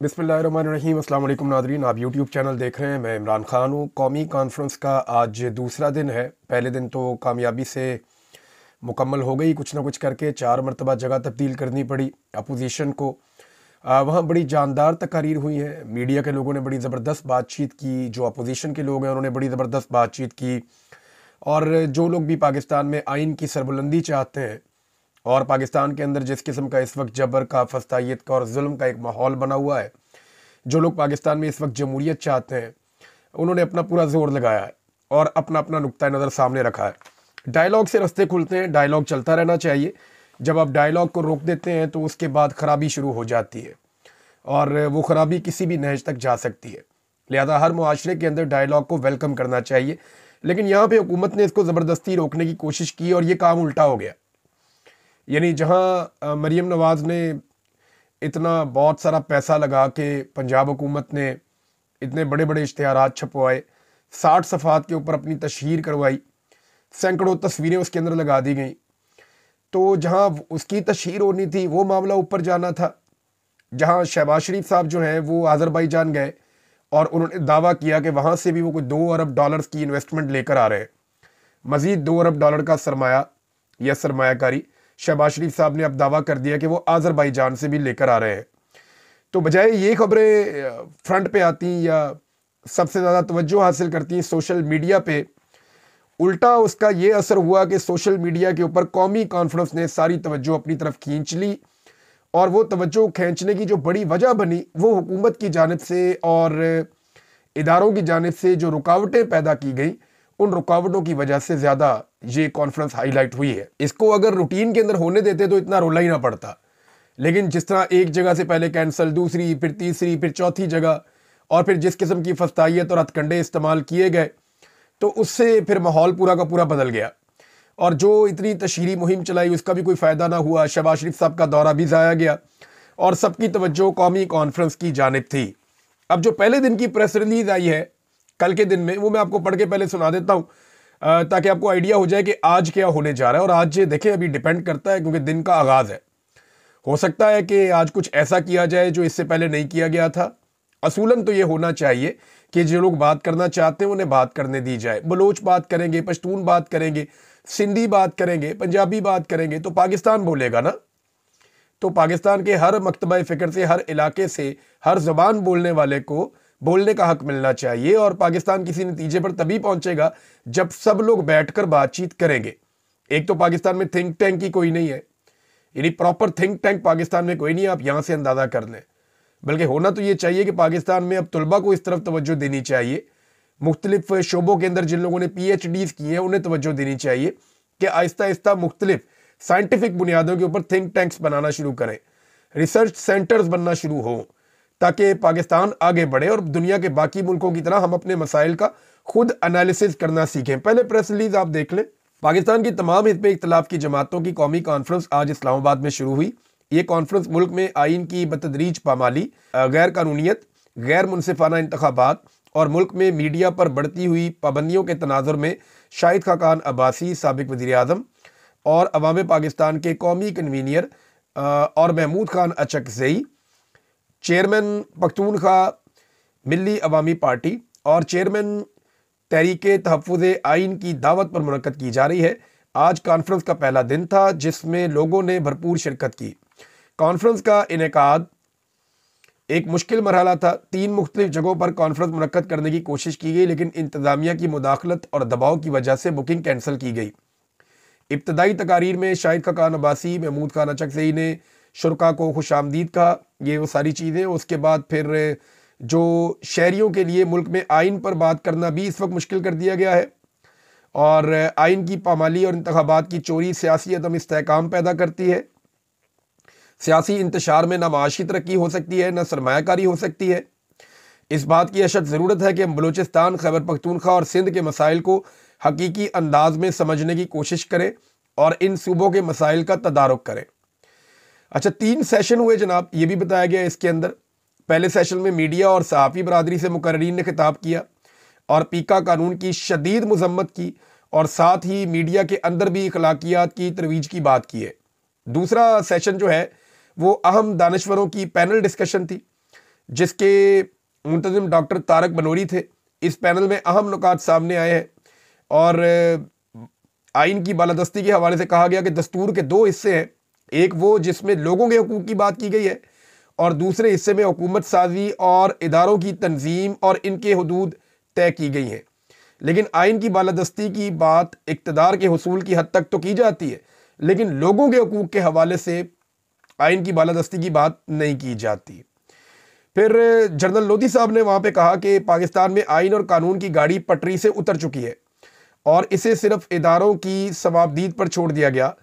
बिस्मिल्लाहिर्रहमानिर्रहीम। अस्सलाम वालेकुम नादरीन, आप यूट्यूब चैनल देख रहे हैं। मैं इमरान ख़ान हूँ। कौमी कॉन्फ्रेंस का आज दूसरा दिन है। पहले दिन तो कामयाबी से मुकम्मल हो गई, कुछ ना कुछ करके 4 मरतबा जगह तब्दील करनी पड़ी अपोजिशन को। वहाँ बड़ी जानदार तकारीर हुई हैं। मीडिया के लोगों ने बड़ी ज़बरदस्त बातचीत की, जो अपोजिशन के लोग हैं उन्होंने बड़ी ज़बरदस्त बातचीत की, और जो लोग भी पाकिस्तान में आइन की सरबुलंदी चाहते हैं और पाकिस्तान के अंदर जिस किस्म का इस वक्त जबर का, फस्तायत का और जुल्म का एक माहौल बना हुआ है, जो लोग पाकिस्तान में इस वक्त जमहूरियत चाहते हैं, उन्होंने अपना पूरा जोर लगाया है और अपना अपना नुक्ता नज़र सामने रखा है। डायलॉग से रास्ते खुलते हैं, डायलॉग चलता रहना चाहिए। जब आप डायलॉग को रोक देते हैं तो उसके बाद ख़राबी शुरू हो जाती है और वो ख़राबी किसी भी नहज तक जा सकती है। लिहाजा हर मुआशरे के अंदर डायलॉग को वेलकम करना चाहिए। लेकिन यहाँ पे हुकूमत ने इसको ज़बरदस्ती रोकने की कोशिश की और ये काम उल्टा हो गया। यानी जहाँ मरीम नवाज़ ने इतना बहुत सारा पैसा लगा के पंजाब हुकूमत ने इतने बड़े बड़े इश्तिहारात छपवाए, 60 सफ़ात के ऊपर अपनी तशहीर करवाई, सैकड़ों तस्वीरें उसके अंदर लगा दी गई, तो जहाँ उसकी तशहीर होनी थी वो मामला ऊपर जाना था। जहाँ शहबाज शरीफ साहब जो हैं वो आज़रबाईजान गए और उन्होंने दावा किया कि वहाँ से भी वो कोई 2 अरब डॉलर्स की इन्वेस्टमेंट लेकर आ रहे हैं। मज़ीद 2 अरब डॉलर का सरमाया या सरमायाकारी शहबाज शरीफ साहब ने अब दावा कर दिया कि वो आज़रबाईजान से भी लेकर आ रहे हैं। तो बजाय ये खबरें फ्रंट पे आती या सबसे ज़्यादा तवज्जो हासिल करती सोशल मीडिया पे, उल्टा उसका ये असर हुआ कि सोशल मीडिया के ऊपर कौमी कॉन्फ्रेंस ने सारी तवज्जो अपनी तरफ खींच ली। और वो तवज्जो खींचने की जो बड़ी वजह बनी वो हुकूमत की जानिब से और इदारों की जानिब से जो रुकावटें पैदा की गई, उन रुकावटों की वजह से ज़्यादा ये कॉन्फ्रेंस हाईलाइट हुई है। इसको अगर रूटीन के अंदर होने देते तो इतना रोला ही ना पड़ता। लेकिन जिस तरह एक जगह से पहले कैंसिल, दूसरी, फिर तीसरी, फिर चौथी जगह, और फिर जिस किस्म की फस्तायत और हथकंडे इस्तेमाल किए गए, तो उससे फिर माहौल पूरा का पूरा बदल गया। और जो इतनी तशहीरी मुहिम चलाई उसका भी कोई फ़ायदा ना हुआ। शहबाज शरीफ साहब का दौरा भी ज़ाया गया और सबकी तवज्जो कौमी कॉन्फ्रेंस की जानिब थी। अब जो पहले दिन की प्रेस रिलीज आई है कल के दिन में, वो मैं आपको पढ़ के पहले सुना देता हूँ ताकि आपको आइडिया हो जाए कि आज क्या होने जा रहा है। और आज देखें, अभी डिपेंड करता है क्योंकि दिन का आगाज़ है। हो सकता है कि आज कुछ ऐसा किया जाए जो इससे पहले नहीं किया गया था। असूलन तो ये होना चाहिए कि जो लोग बात करना चाहते हैं उन्हें बात करने दी जाए। बलोच बात करेंगे, पश्तून बात करेंगे, सिंधी बात करेंगे, पंजाबी बात करेंगे तो पाकिस्तान बोलेगा ना। तो पाकिस्तान के हर मकतबा फ़िक्र से, हर इलाके से, हर ज़बान बोलने वाले को बोलने का हक मिलना चाहिए। और पाकिस्तान किसी नतीजे पर तभी पहुंचेगा जब सब लोग बैठकर बातचीत करेंगे। एक तो पाकिस्तान में थिंक टैंक ही कोई नहीं है, यानी प्रॉपर थिंक टैंक पाकिस्तान में कोई नहीं है, आप यहाँ से अंदाज़ा कर लें। बल्कि होना तो ये चाहिए कि पाकिस्तान में अब तलबा को इस तरफ तवज्जो देनी चाहिए। मुख्तलिफ शोबों के अंदर जिन लोगों ने PhDs की हैं उन्हें तवज्जो देनी चाहिए कि आहिस्ता आहिस्ता मुख्तलिफ साइंटिफिक बुनियादों के ऊपर थिंक टैंक्स बनाना शुरू करें, रिसर्च सेंटर्स बनना शुरू हो, ताकि पाकिस्तान आगे बढ़े और दुनिया के बाकी मुल्कों की तरह हम अपने मसाइल का खुद एनालिसिस करना सीखें। पहले प्रेस रिलीज आप देख लें। पाकिस्तान की तमाम हिज़्ब इख्तिलाफ की जमातों की कौमी कॉन्फ्रेंस आज इस्लामाबाद में शुरू हुई। ये कॉन्फ्रेंस मुल्क में आइन की बतदरीज पामाली, गैर कानूनियत, गैर मुनसिफाना इंतखाबात और मुल्क में मीडिया पर बढ़ती हुई पाबंदियों के तनाजुर में शाहिद खाकान अब्बासी, साबिक वज़ीर आज़म और अवाम पाकिस्तान के कौमी कन्वीनियर और महमूद खान अचकज़ई, चेयरमैन पख्तूनख्वा मिल्ली अवामी पार्टी और चेयरमैन तहरीके तहफ़्फ़ुज़ आइन की दावत पर मुनक़्क़द की जा रही है। आज कॉन्फ्रेंस का पहला दिन था जिसमें लोगों ने भरपूर शिरकत की। कॉन्फ्रेंस का इनेकाद एक मुश्किल मरहला था। 3 मुख्तलिफ जगहों पर कॉन्फ्रेंस मुनक़्क़द करने की कोशिश की गई, लेकिन इंतज़ामिया की मुदाखलत और दबाव की वजह से बुकिंग कैंसिल की गई। इब्तदाई तकारीर में शाहिद खाकान अब्बासी, महमूद खान अचकज़ई ने शुरका को खुशामदीद कहा, ये वो सारी चीज़ें। उसके बाद फिर जो शहरियों के लिए मुल्क में आइन पर बात करना भी इस वक्त मुश्किल कर दिया गया है, और आइन की पामाली और इंतखाबात की चोरी सियासी अदम इस्तेहकाम पैदा करती है। सियासी इंतशार में ना माशी तरक्की हो सकती है, ना सरमायाकारी हो सकती है। इस बात की अशद ज़रूरत है कि हम बलूचिस्तान, खैबर पख्तूनख्वा और सिंध के मसाइल को हकीकी अंदाज में समझने की कोशिश करें और इन सूबों के मसाइल का तदारुक करें। अच्छा, 3 सेशन हुए जनाब, ये भी बताया गया इसके अंदर। पहले सेशन में मीडिया और सहाफ़ी बरादरी से मुकर्रीन ने खिताब किया और पीका कानून की शदीद मजम्मत की और साथ ही मीडिया के अंदर भी अखलाकियात की तरवीज की बात की है। दूसरा सेशन जो है वो अहम दानश्वरों की पैनल डिस्कशन थी। जिसके मुंतज़िम डॉक्टर तारक बनोरी थे। इस पैनल में अहम नुकात सामने आए हैं और आइन की बालादस्ती के हवाले से कहा गया कि दस्तूर के दो हिस्से हैं, एक वो जिसमें लोगों के हकूक़ की बात की गई है और दूसरे हिस्से में हुकूमत साजी और इदारों की तंजीम और इनके हदूद तय की गई हैं। लेकिन आइन की बालादस्ती की बात इक़्तिदार के हुसूल की हद तक तो की जाती है, लेकिन लोगों के हकूक़ के हवाले से आइन की बालादस्ती की बात नहीं की जाती। फिर जनरल लोधी साहब ने वहाँ पे कहा कि पाकिस्तान में आइन और कानून की गाड़ी पटरी से उतर चुकी है और इसे सिर्फ इदारों की सवाबदीद पर छोड़ दिया गया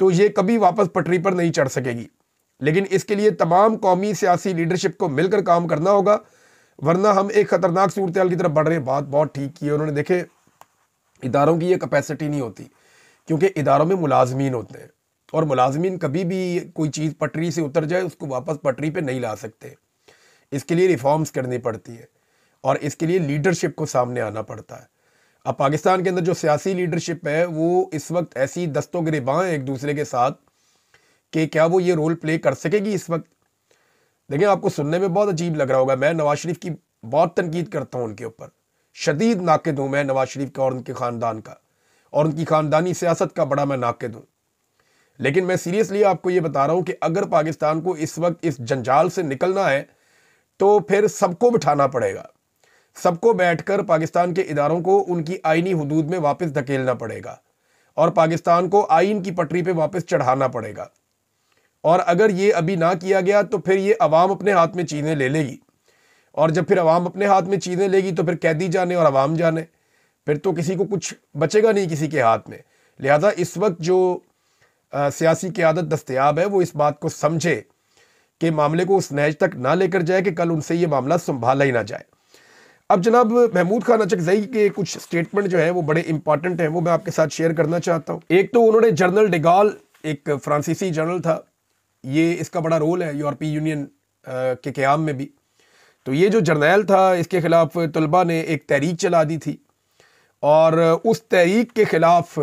तो ये कभी वापस पटरी पर नहीं चढ़ सकेगी। लेकिन इसके लिए तमाम कौमी सियासी लीडरशिप को मिलकर काम करना होगा, वरना हम एक ख़तरनाक सूरत हाल की तरफ बढ़ रहे हैं। बात बहुत ठीक की है उन्होंने। देखे, इदारों की ये कैपेसिटी नहीं होती क्योंकि इदारों में मुलाजमीन होते हैं और मुलाजमीन कभी भी कोई चीज़ पटरी से उतर जाए उसको वापस पटरी पे नहीं ला सकते। इसके लिए रिफॉर्म्स करनी पड़ती है और इसके लिए लीडरशिप को सामने आना पड़ता है। अब पाकिस्तान के अंदर जो सियासी लीडरशिप है वो इस वक्त ऐसी दस्तों गिरबां है एक दूसरे के साथ कि क्या वो ये रोल प्ले कर सकेगी इस वक्त। देखिए, आपको सुनने में बहुत अजीब लग रहा होगा, मैं नवाज शरीफ की बहुत तनकीद करता हूँ, उनके ऊपर शदीद नाकिद हूँ मैं नवाज शरीफ का और उनके ख़ानदान का और उनकी ख़ानदानी सियासत का बड़ा मैं नाकिद हूँ। लेकिन मैं सीरियसली आपको ये बता रहा हूँ कि अगर पाकिस्तान को इस वक्त इस जंजाल से निकलना है तो फिर सबको बिठाना पड़ेगा, सबको बैठकर पाकिस्तान के इदारों को उनकी आइनी हुदूद में वापस धकेलना पड़ेगा और पाकिस्तान को आइन की पटरी पे वापस चढ़ाना पड़ेगा। और अगर ये अभी ना किया गया तो फिर ये अवाम अपने हाथ में चीज़ें ले लेगी और जब फिर अवाम अपने हाथ में चीज़ें लेगी तो फिर कैदी जाने और अवाम जाने, फिर तो किसी को कुछ बचेगा नहीं किसी के हाथ में। लिहाजा इस वक्त जो सियासी क़यादत दस्तयाब है वो इस बात को समझे कि मामले को उस नहज तक ना लेकर जाए कि कल उनसे ये मामला संभाला ही ना जाए। अब जनाब महमूद खान अचकज़ई के कुछ स्टेटमेंट जो है वो बड़े इंपॉर्टेंट हैं, वो मैं आपके साथ शेयर करना चाहता हूँ। एक तो उन्होंने जनरल डिगॉल, एक फ्रांसीसी जनरल था, ये इसका बड़ा रोल है यूरोपीय यूनियन के क़याम में भी। तो ये जो जर्नैल था इसके ख़िलाफ़ तलबा ने एक तहरीक चला दी थी और उस तहरीक के ख़िलाफ़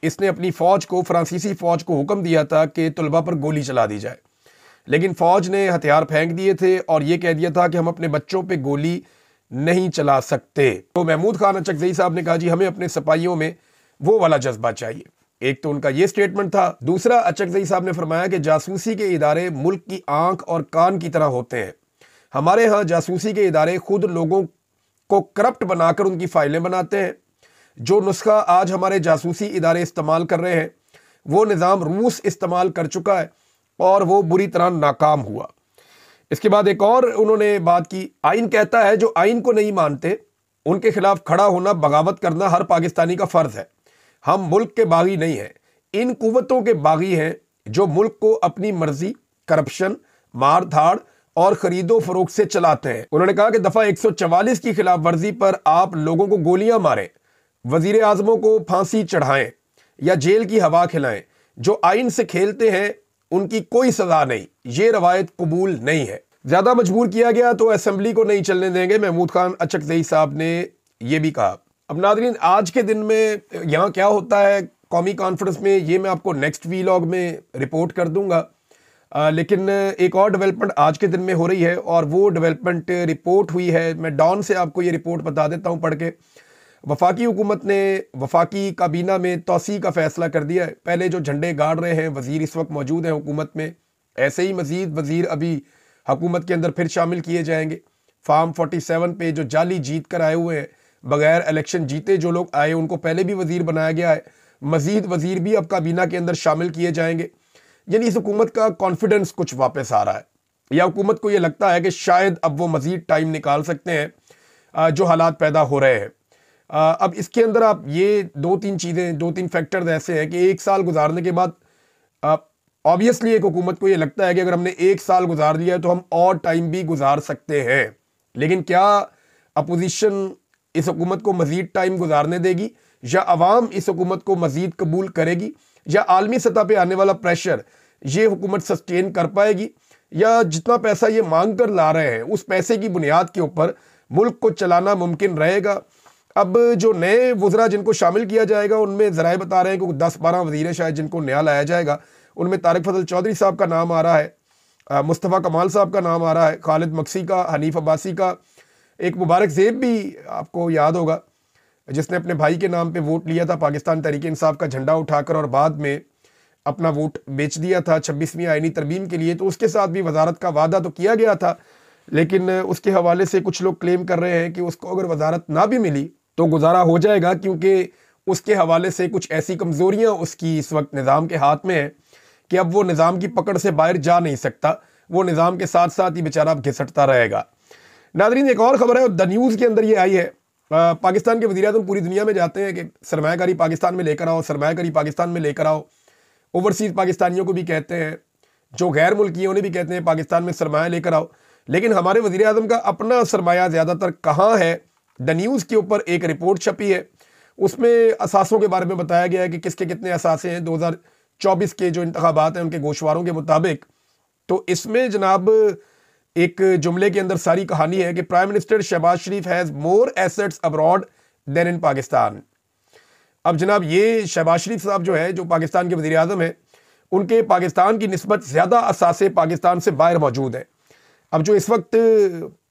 इसने अपनी फ़ौज को, फ्रांसीसी फ़ौज को हुक्म दिया था कि तलबा पर गोली चला दी जाए। लेकिन फ़ौज ने हथियार फेंक दिए थे और ये कह दिया था कि हम अपने बच्चों पे गोली नहीं चला सकते। तो महमूद खान अचकज़ई साहब ने कहा जी हमें अपने सिपाहियों में वो वाला जज्बा चाहिए। एक तो उनका ये स्टेटमेंट था। दूसरा, अचकज़ई साहब ने फरमाया कि जासूसी के इदारे मुल्क की आंख और कान की तरह होते हैं। हमारे यहाँ जासूसी के इदारे खुद लोगों को करप्ट बनाकर उनकी फाइलें बनाते हैं। जो नुस्खा आज हमारे जासूसी इदारे इस्तेमाल कर रहे हैं वो निज़ाम रूस इस्तेमाल कर चुका है और वो बुरी तरह नाकाम हुआ। इसके बाद एक और उन्होंने बात की, आइन कहता है जो आइन को नहीं मानते उनके खिलाफ खड़ा होना, बगावत करना हर पाकिस्तानी का फ़र्ज है। हम मुल्क के बागी नहीं हैं, इन कुव्वतों के बागी हैं जो मुल्क को अपनी मर्जी, करप्शन, मार धाड़ और खरीदो फरोख्त से चलाते हैं। उन्होंने कहा कि दफ़ा 144 की खिलाफ वर्जी पर आप लोगों को गोलियां मारें, वजीर आज़मों को फांसी चढ़ाएं या जेल की हवा खिलाएं। जो आइन से खेलते हैं उनकी कोई सजा नहीं, ये रवायत कबूल नहीं है। ज्यादा मजबूर किया गया तो असेंबली को नहीं चलने देंगे, महमूद खान अचकज़ई साहब ने यह भी कहा। अब नाज़रीन, आज के दिन में यहाँ क्या होता है कौमी कॉन्फ्रेंस में, ये मैं आपको नेक्स्ट वीलॉग में रिपोर्ट कर दूंगा। लेकिन एक और डेवलपमेंट आज के दिन में हो रही है और वो डेवलपमेंट रिपोर्ट हुई है। मैं डॉन से आपको ये रिपोर्ट बता देता हूँ पढ़ के। वफाकी हुकूमत ने वफाकी काबीना में तोसी का फैसला कर दिया है। पहले जो झंडे गाड़ रहे हैं वज़ीर इस वक्त मौजूद हैं हुकूमत में, ऐसे ही मज़ीद वज़ीर अभी हुकूमत के अंदर फिर शामिल किए जाएंगे। फार्म 47 पे जो जाली जीत कर आए हुए हैं, बगैर इलेक्शन जीते जो लोग आए उनको पहले भी वज़ीर बनाया गया है। मज़ीद वज़ीर भी अब काबीना के अंदर शामिल किए जाएंगे। यानी इस हुकूमत का कॉन्फिडेंस कुछ वापस आ रहा है, या हुकूमत को ये लगता है कि शायद अब वो मज़ीद टाइम निकाल सकते हैं जो हालात पैदा हो रहे हैं। अब इसके अंदर आप ये दो तीन फैक्टर्स ऐसे हैं कि एक साल गुजारने के बाद ऑब्वियसली एक हुकूमत को ये लगता है कि अगर हमने एक साल गुजार दिया है तो हम और टाइम भी गुजार सकते हैं। लेकिन क्या अपोजिशन इस हुकूमत को मज़ीद टाइम गुजारने देगी, या अवाम इस हुकूमत को मज़ीद कबूल करेगी, या आलमी सतह पे आने वाला प्रेशर ये हुकूमत सस्टेन कर पाएगी, या जितना पैसा ये मांग कर ला रहे हैं उस पैसे की बुनियाद के ऊपर मुल्क को चलाना मुमकिन रहेगा। अब जो नए वज़रा जिनको शामिल किया जाएगा उनमें ज़राए बता रहे हैं कि 10-12 वज़ीर शायद जिनको नया लाया जाएगा, उनमें तारिक फजल चौधरी साहब का नाम आ रहा है, मुस्तफ़ा कमाल साहब का नाम आ रहा है, खालिद मक्सी का, हनीफ अब्बासी का, एक मुबारक ज़ेब भी आपको याद होगा जिसने अपने भाई के नाम पे वोट लिया था पाकिस्तान तहरीक इंसाफ का झंडा उठाकर और बाद में अपना वोट बेच दिया था 26वीं आईनी तरमीम के लिए। तो उसके साथ भी वजारत का वादा तो किया गया था, लेकिन उसके हवाले से कुछ लोग क्लेम कर रहे हैं कि उसको अगर वजारत ना भी मिली तो गुजारा हो जाएगा, क्योंकि उसके हवाले से कुछ ऐसी कमज़ोरियाँ उसकी इस वक्त निज़ाम के हाथ में है कि अब वो निज़ाम की पकड़ से बाहर जा नहीं सकता, वो निज़ाम के साथ साथ ही बेचारा अब घिसटता रहेगा। नाज़रीन, एक और ख़बर है, द न्यूज़ के अंदर ये आई है, पाकिस्तान के वज़ीर-ए-आज़म पूरी दुनिया में जाते हैं कि सरमायाकारी पाकिस्तान में लेकर आओ, सरमायाकारी पाकिस्तान में लेकर आओ। ओवरसीज़ पाकिस्तानियों को भी कहते हैं, जो गैर मुल्की हैं उन्हें भी कहते हैं पाकिस्तान में सरमाया लेकर आओ। लेकिन हमारे वज़ीर-ए-आज़म का अपना सरमाया ज़्यादातर कहाँ है? द न्यूज़ के ऊपर एक रिपोर्ट छपी है, उसमें असासों के बारे में बताया गया है कि किसके कितने असासे हैं 2024 के जो इंतखाबात हैं उनके गोशवारों के मुताबिक। तो इसमें जनाब एक जुमले के अंदर सारी कहानी है कि prime minister Shehbaz Sharif has more assets abroad than in Pakistan. अब जनाब ये शहबाज शरीफ साहब जो है, जो पाकिस्तान के वज़ीर आज़म हैं, उनके पाकिस्तान की निस्बत ज़्यादा असासे पाकिस्तान से बाहर मौजूद हैं। अब जो इस वक्त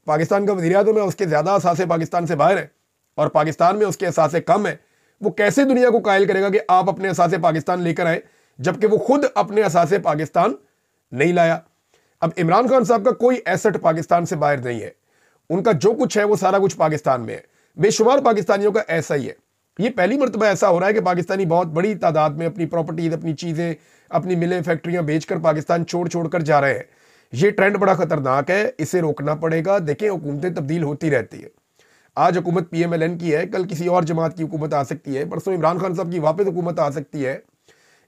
पाकिस्तान का वज़ीर आज़म है उसके ज़्यादा असासे पाकिस्तान से बाहर हैं और पाकिस्तान में उसके असासे कम हैं। वो कैसे दुनिया को कायल करेगा कि आप अपने असासे पाकिस्तान लेकर आए, जबकि वो खुद अपने असासे पाकिस्तान नहीं लाया। अब इमरान खान साहब का कोई एसेट पाकिस्तान से बाहर नहीं है, उनका जो कुछ है वो सारा कुछ पाकिस्तान में है। बेशुमार पाकिस्तानियों का ऐसा ही है। ये पहली मरतबा ऐसा हो रहा है कि पाकिस्तानी बहुत बड़ी तादाद में अपनी प्रॉपर्टीज, अपनी चीज़ें, अपनी मिलें, फैक्ट्रियां बेचकर पाकिस्तान छोड़ कर जा रहे हैं। ये ट्रेंड बड़ा खतरनाक है, इसे रोकना पड़ेगा। देखें, हुकूमतें तब्दील होती रहती है। आज हुकूमत PMLN की है, कल किसी और जमात की हुकूमत आ सकती है, परसों इमरान खान साहब की वापस हुकूमत आ सकती है।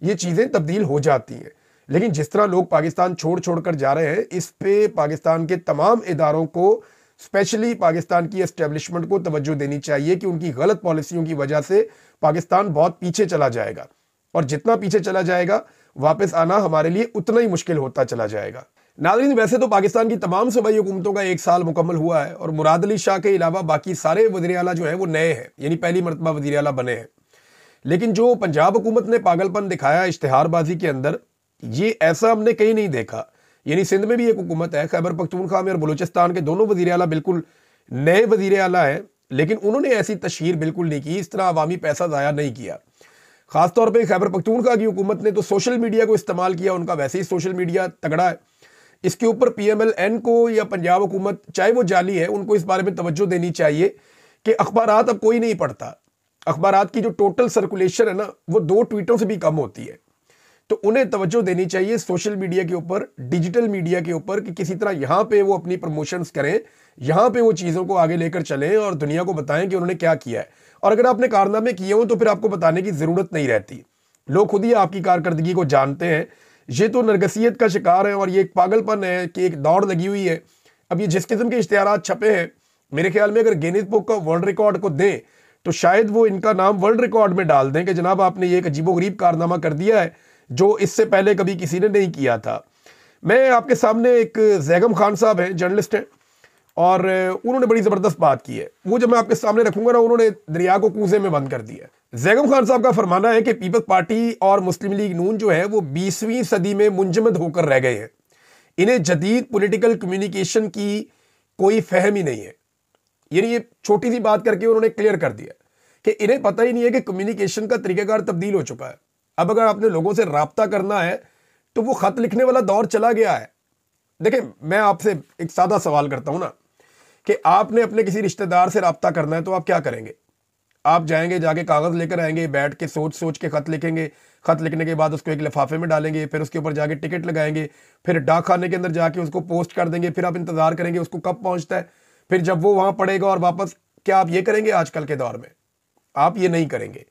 ये चीज़ें तब्दील हो जाती हैं। लेकिन जिस तरह लोग पाकिस्तान छोड़ कर जा रहे हैं, इस पे पाकिस्तान के तमाम इदारों को, स्पेशली पाकिस्तान की एस्टेब्लिशमेंट को तवज्जो देनी चाहिए कि उनकी गलत पॉलिसियों की वजह से पाकिस्तान बहुत पीछे चला जाएगा, और जितना पीछे चला जाएगा वापस आना हमारे लिए उतना ही मुश्किल होता चला जाएगा। नाज़रीन, वैसे तो पाकिस्तान की तमाम सूबाई हुकूमतों का 1 साल मुकम्मल हुआ है और मुराद अली शाह के अलावा बाकी सारे वज़ीर आला जो है वो नए हैं, यानी पहली मरतबा वज़ीर आला बने हैं। लेकिन जो पंजाब हुकूमत ने पागलपन दिखाया इश्तिहारबाजी के अंदर, ये ऐसा हमने कहीं नहीं देखा। यानी सिंध में भी एक हुकूमत है, खैबर पख्तूनख्वा में और बलूचिस्तान के दोनों वज़ीर आला बिल्कुल नए वज़ीर आला हैं, लेकिन उन्होंने ऐसी तशहीर बिल्कुल नहीं की, इस तरह अवामी पैसा ज़ाया नहीं किया। ख़ासतौर पर खैबर पख्तूनख्वा की हुकूमत ने तो सोशल मीडिया को इस्तेमाल किया, उनका वैसे ही सोशल मीडिया तगड़ा है। इसके ऊपर PMLN को या पंजाब हुकूमत, चाहे वो जाली है, उनको इस बारे में तवज्जो देनी चाहिए कि अखबारात अब कोई नहीं पढ़ता। अखबारात की जो टोटल सर्कुलेशन है ना, वो 2 ट्वीटों से भी कम होती है। तो उन्हें तवज्जो देनी चाहिए सोशल मीडिया के ऊपर, डिजिटल मीडिया के ऊपर, कि किसी तरह यहाँ पे वो अपनी प्रमोशंस करें, यहाँ पे वो चीज़ों को आगे लेकर चलें और दुनिया को बताएं कि उन्होंने क्या किया है। और अगर आपने कारनामे किए हों तो फिर आपको बताने की ज़रूरत नहीं रहती, लोग खुद ही आपकी कारकर्दगी को जानते हैं। ये तो नरगसियत का शिकार है और ये एक पागलपन है कि एक दौड़ लगी हुई है। अब ये जिस किस्म के इश्तिहारात छपे हैं, मेरे ख्याल में अगर गिनीज बुक का वर्ल्ड रिकॉर्ड को दें तो शायद वो इनका नाम वर्ल्ड रिकॉर्ड में डाल दें कि जनाब आपने ये एक अजीबोगरीब कारनामा कर दिया है जो इससे पहले कभी किसी ने नहीं किया था। मैं आपके सामने, एक जैगम खान साहब हैं, जर्नलिस्ट हैं, और उन्होंने बड़ी ज़बरदस्त बात की है। वो जब मैं आपके सामने रखूंगा ना, उन्होंने दरिया को कूजे में बंद कर दिया। जैगम खान साहब का फरमाना है कि पीपल्स पार्टी और मुस्लिम लीग नून जो है वो 20वीं सदी में मुंजमद होकर रह गए हैं। इन्हें जदीद पॉलिटिकल कम्युनिकेशन की कोई फहम ही नहीं है। यानी ये छोटी सी बात करके उन्होंने क्लियर कर दिया कि इन्हें पता ही नहीं है कि कम्युनिकेशन का तरीकाकार तब्दील हो चुका है। अब अगर आपने लोगों से राब्ता करना है तो वो खत लिखने वाला दौर चला गया है। देखिए, मैं आपसे एक सादा सवाल करता हूं ना, कि आपने अपने किसी रिश्तेदार से राब्ता करना है तो आप क्या करेंगे? आप जाएंगे, जाके कागज़ लेकर आएंगे, बैठ के सोच के खत लिखेंगे। खत लिखने के बाद उसको एक लिफाफे में डालेंगे, फिर उसके ऊपर जाके टिकट लगाएंगे, फिर डाक खाने के अंदर जाके उसको पोस्ट कर देंगे, फिर आप इंतज़ार करेंगे उसको कब पहुंचता है, फिर जब वो वहां पड़ेगा और वापस। क्या आप ये करेंगे? आजकल के दौर में आप ये नहीं करेंगे।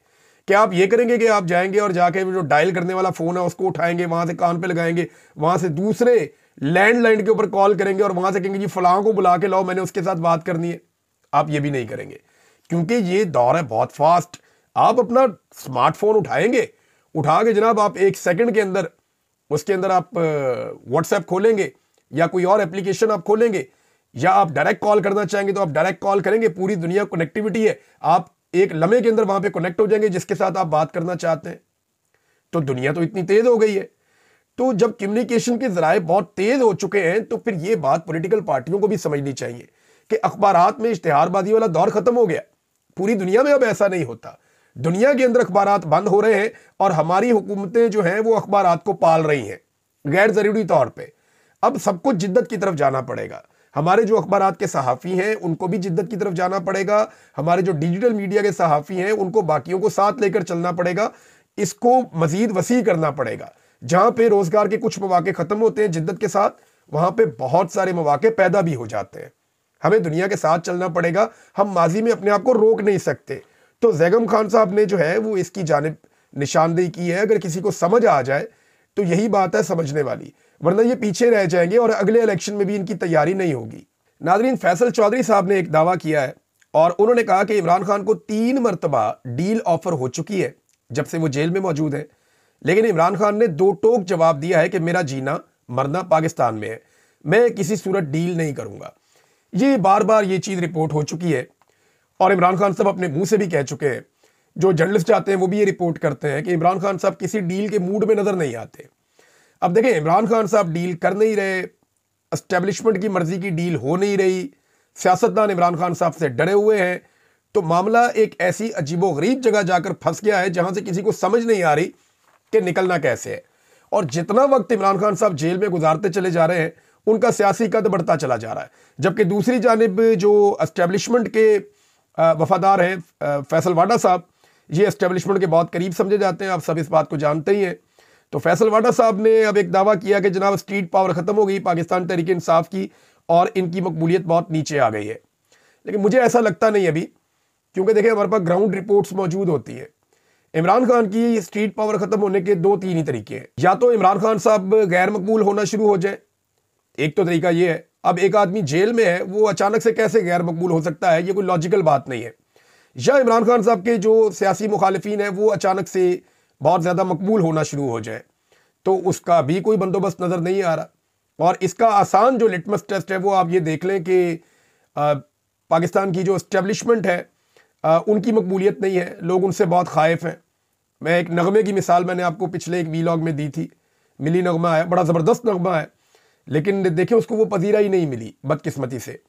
क्या आप ये करेंगे कि आप जाएंगे और जाके जो डायल करने वाला फ़ोन है उसको उठाएंगे, वहां से कान पे लगाएंगे, वहां से दूसरे लैंडलाइन के ऊपर कॉल करेंगे और वहां से कहेंगे जी फलां को बुला के लाओ, मैंने उसके साथ बात करनी है? आप ये भी नहीं करेंगे, क्योंकि ये दौर है बहुत फास्ट। आप अपना स्मार्टफोन उठाएंगे, उठा के जनाब आप 1 सेकंड के अंदर उसके अंदर आप व्हाट्सएप खोलेंगे या कोई और एप्लीकेशन आप खोलेंगे, या आप डायरेक्ट कॉल करना चाहेंगे तो आप डायरेक्ट कॉल करेंगे। पूरी दुनिया कनेक्टिविटी है, आप एक लम्हे के अंदर वहां पे कनेक्ट हो जाएंगे जिसके साथ आप बात करना चाहते हैं। तो दुनिया तो इतनी तेज हो गई है। तो जब कम्युनिकेशन के जराए बहुत तेज हो चुके हैं तो फिर ये बात पॉलिटिकल पार्टियों को भी समझनी चाहिए कि अखबारात में इश्तिहारबाजी वाला दौर खत्म हो गया। पूरी दुनिया में अब ऐसा नहीं होता। दुनिया के अंदर अखबारात बंद हो रहे हैं और हमारी हुकूमतें जो हैं वो अखबारात को पाल रही हैं गैर जरूरी तौर पे। अब सबको जिद्दत की तरफ जाना पड़ेगा। हमारे जो अखबारात के सहाफ़ी हैं उनको भी जिद्दत की तरफ जाना पड़ेगा। हमारे जो डिजिटल मीडिया के सहाफ़ी हैं उनको बाकियों को साथ लेकर चलना पड़ेगा। इसको मजीद वसी करना पड़ेगा। जहां पे रोजगार के कुछ मौके खत्म होते हैं जिद्दत के साथ, वहां पे बहुत सारे मौके पैदा भी हो जाते हैं। हमें दुनिया के साथ चलना पड़ेगा। हम माजी में अपने आप को रोक नहीं सकते। तो जैगम खान साहब ने जो है वो इसकी जानिब निशानदेही की है। अगर किसी को समझ आ जाए तो यही बात है समझने वाली, वरना ये पीछे रह जाएंगे और अगले इलेक्शन में भी इनकी तैयारी नहीं होगी। नादरीन, फैसल चौधरी साहब ने एक दावा किया है और उन्होंने कहा कि इमरान खान को 3 मरतबा डील ऑफर हो चुकी है जब से वो जेल में मौजूद है, लेकिन इमरान खान ने दो टोक जवाब दिया है कि मेरा जीना मरना पाकिस्तान में है, मैं किसी सूरत डील नहीं करूंगा। ये बार बार ये चीज़ रिपोर्ट हो चुकी है और इमरान खान साहब अपने मुंह से भी कह चुके हैं। जो जर्नलिस्ट आते हैं वो भी ये रिपोर्ट करते हैं कि इमरान खान साहब किसी डील के मूड में नजर नहीं आते। अब देखें, इमरान खान साहब डील कर नहीं रहे, एस्टेब्लिशमेंट की मर्जी की डील हो नहीं रही, सियासतदान इमरान खान साहब से डरे हुए हैं, तो मामला एक ऐसी अजीबोगरीब जगह जाकर फंस गया है जहां से किसी को समझ नहीं आ रही कि निकलना कैसे है। और जितना वक्त इमरान खान साहब जेल में गुजारते चले जा रहे हैं उनका सियासी कद बढ़ता चला जा रहा है, जबकि दूसरी जानिब जो एस्टेब्लिशमेंट के वफादार हैं फैसल वाडा साहब, ये एस्टेब्लिशमेंट के बहुत करीब समझे जाते हैं। आप सब इस बात को जानते ही हैं। तो फैसल वाडा साहब ने अब एक दावा किया कि जनाब स्ट्रीट पावर खत्म हो गई पाकिस्तान तहरीक इंसाफ की और इनकी मकबूलियत बहुत नीचे आ गई है। लेकिन मुझे ऐसा लगता नहीं अभी, क्योंकि देखिए हमारे पास ग्राउंड रिपोर्ट्स मौजूद होती है। इमरान खान की स्ट्रीट पावर खत्म होने के 2-3 ही तरीके हैं। या तो इमरान खान साहब गैर मकबूल होना शुरू हो जाए, एक तो तरीका ये है। अब एक आदमी जेल में है, वो अचानक से कैसे गैर मकबूल हो सकता है, ये कोई लॉजिकल बात नहीं है। या इमरान खान साहब के जो सियासी मुखालिफिन हैं वो अचानक से बहुत ज़्यादा मकबूल होना शुरू हो जाए, तो उसका भी कोई बंदोबस्त नज़र नहीं आ रहा। और इसका आसान जो लिटमस टेस्ट है वो आप ये देख लें कि पाकिस्तान की जो इस्टेब्लिशमेंट है उनकी मकबूलियत नहीं है, लोग उनसे बहुत खाइफ हैं। मैं एक नगमे की मिसाल मैंने आपको पिछले एक वीलॉग में दी थी। मिली नगमा है, बड़ा ज़बरदस्त नगमा है, लेकिन देखिए उसको वो पजीरा ही नहीं मिली बदकिस्मती से,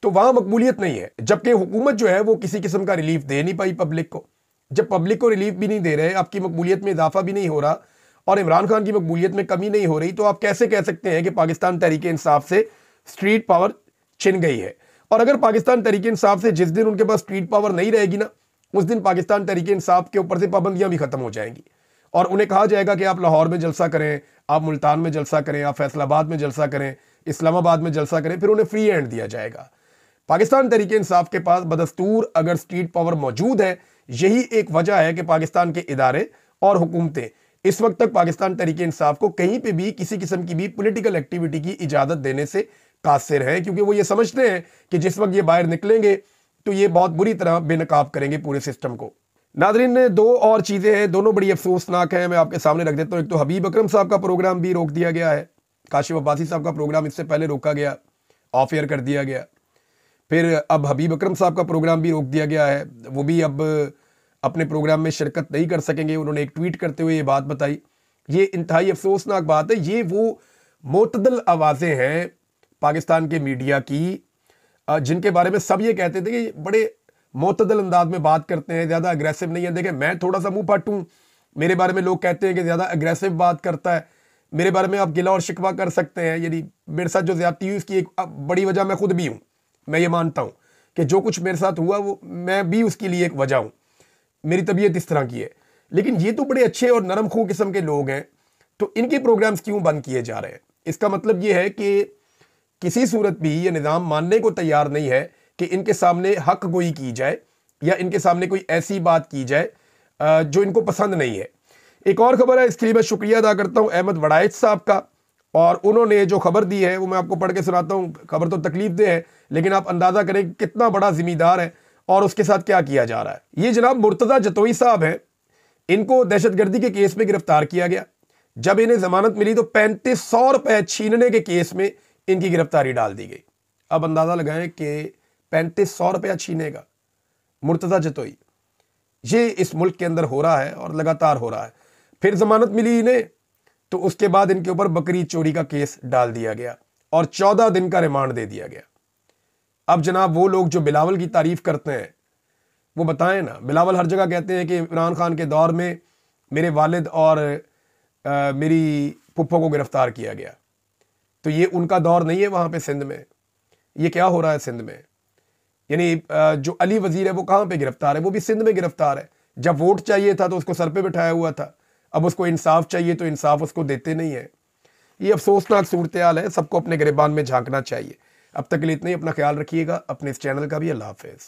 तो वहाँ मकबूलियत नहीं है। जबकि हुकूमत जो है वो किसी किस्म का रिलीफ दे नहीं पाई पब्लिक को। जब पब्लिक को रिलीफ भी नहीं दे रहे, आपकी मकबूलियत में इजाफा भी नहीं हो रहा और इमरान खान की मकबूलियत में कमी नहीं हो रही, तो आप कैसे कह सकते हैं कि पाकिस्तान तहरीक इंसाफ से स्ट्रीट पावर छिन गई है। और अगर पाकिस्तान तहरीक इंसाफ से जिस दिन उनके पास स्ट्रीट पावर नहीं रहेगी ना, उस दिन पाकिस्तान तहरीक इंसाफ के ऊपर से पाबंदियां भी खत्म हो जाएंगी और उन्हें कहा जाएगा कि आप लाहौर में जलसा करें, आप मुल्तान में जलसा करें, आप फैसलाबाद में जलसा करें, इस्लामाबाद में जलसा करें, फिर उन्हें फ्री हैंड दिया जाएगा। पाकिस्तान तहरीक इंसाफ के पास बदस्तूर अगर स्ट्रीट पावर मौजूद है, यही एक वजह है कि पाकिस्तान के इदारे और हुकूमतें इस वक्त तक पाकिस्तान तहरीक इंसाफ को कहीं पे भी किसी किस्म की भी पॉलिटिकल एक्टिविटी की इजाजत देने से कासिर हैं, क्योंकि वो ये समझते हैं कि जिस वक्त ये बाहर निकलेंगे तो ये बहुत बुरी तरह बेनकाब करेंगे पूरे सिस्टम को। नादरीन ने दो और चीज़ें हैं, दोनों बड़ी अफसोसनाक हैं, मैं आपके सामने रख देता हूँ। एक तो हबीब अकरम साहब का प्रोग्राम भी रोक दिया गया है, काशिफ अब्बासी साहब का प्रोग्राम इससे पहले रोका गया, ऑफ एयर कर दिया गया। फिर अब हबीब अकरम साहब का प्रोग्राम भी रोक दिया गया है, वो भी अब अपने प्रोग्राम में शिरकत नहीं कर सकेंगे। उन्होंने एक ट्वीट करते हुए ये बात बताई। ये इंतहाई अफसोसनाक बात है। ये वो मोतदल आवाज़ें हैं पाकिस्तान के मीडिया की जिनके बारे में सब ये कहते थे कि बड़े मोतदल अंदाज में बात करते हैं, ज़्यादा अग्रेसिव नहीं है। देखें, मैं थोड़ा सा मुंह फट हूँ, मेरे बारे में लोग कहते हैं कि ज़्यादा अग्रेसिव बात करता है। मेरे बारे में आप गिला और शिकवा कर सकते हैं, यानी मेरे साथ जो ज़्यादती हुई उसकी एक बड़ी वजह मैं खुद भी हूँ। मैं ये मानता हूँ कि जो कुछ मेरे साथ हुआ वो मैं भी उसके लिए एक वजह हूँ, मेरी तबीयत इस तरह की है। लेकिन ये तो बड़े अच्छे और नरम खून किस्म के लोग हैं, तो इनके प्रोग्राम्स क्यों बंद किए जा रहे हैं? इसका मतलब ये है कि किसी सूरत भी ये निज़ाम मानने को तैयार नहीं है कि इनके सामने हक गोई की जाए या इनके सामने कोई ऐसी बात की जाए जो इनको पसंद नहीं है। एक और खबर है, इसके लिए मैं शुक्रिया अदा करता हूँ अहमद वड़ाइच साहब का, और उन्होंने जो खबर दी है वो मैं आपको पढ़ के सुनाता हूँ। खबर तो तकलीफ दे है, लेकिन आप अंदाज़ा करें कितना बड़ा जिम्मेदार है और उसके साथ क्या किया जा रहा है। ये जनाब मुर्तज़ा जतोई साहब हैं, इनको दहशतगर्दी के केस में गिरफ्तार किया गया। जब इन्हें जमानत मिली तो 3500 रुपए छीनने के केस में इनकी गिरफ्तारी डाल दी गई। अब अंदाज़ा लगाएं कि 3500 रुपया छीनेगा मुर्तज़ा जतोई, ये इस मुल्क के अंदर हो रहा है और लगातार हो रहा है। फिर जमानत मिली इन्हें तो उसके बाद इनके ऊपर बकरी चोरी का केस डाल दिया गया और 14 दिन का रिमांड दे दिया गया। अब जनाब वो लोग जो बिलावल की तारीफ करते हैं वो बताएं ना। बिलावल हर जगह कहते हैं कि इमरान खान के दौर में मेरे वालिद और मेरी पुप्पो को गिरफ्तार किया गया। तो ये उनका दौर नहीं है वहाँ पे सिंध में। ये क्या हो रहा है सिंध में? यानी जो अली वजीर है वो कहाँ पे गिरफ्तार है? वो भी सिंध में गिरफ्तार है। जब वोट चाहिए था तो उसको सर पे बिठाया हुआ था, अब उसको इंसाफ चाहिए तो इंसाफ उसको देते नहीं है। ये अफसोसनाक सूरत हाल है, सबको अपने गिरबान में झांकना चाहिए। अब तक के लिए इतना ही। अपना ख्याल रखिएगा, अपने इस चैनल का भी। अल्लाह हाफिज़।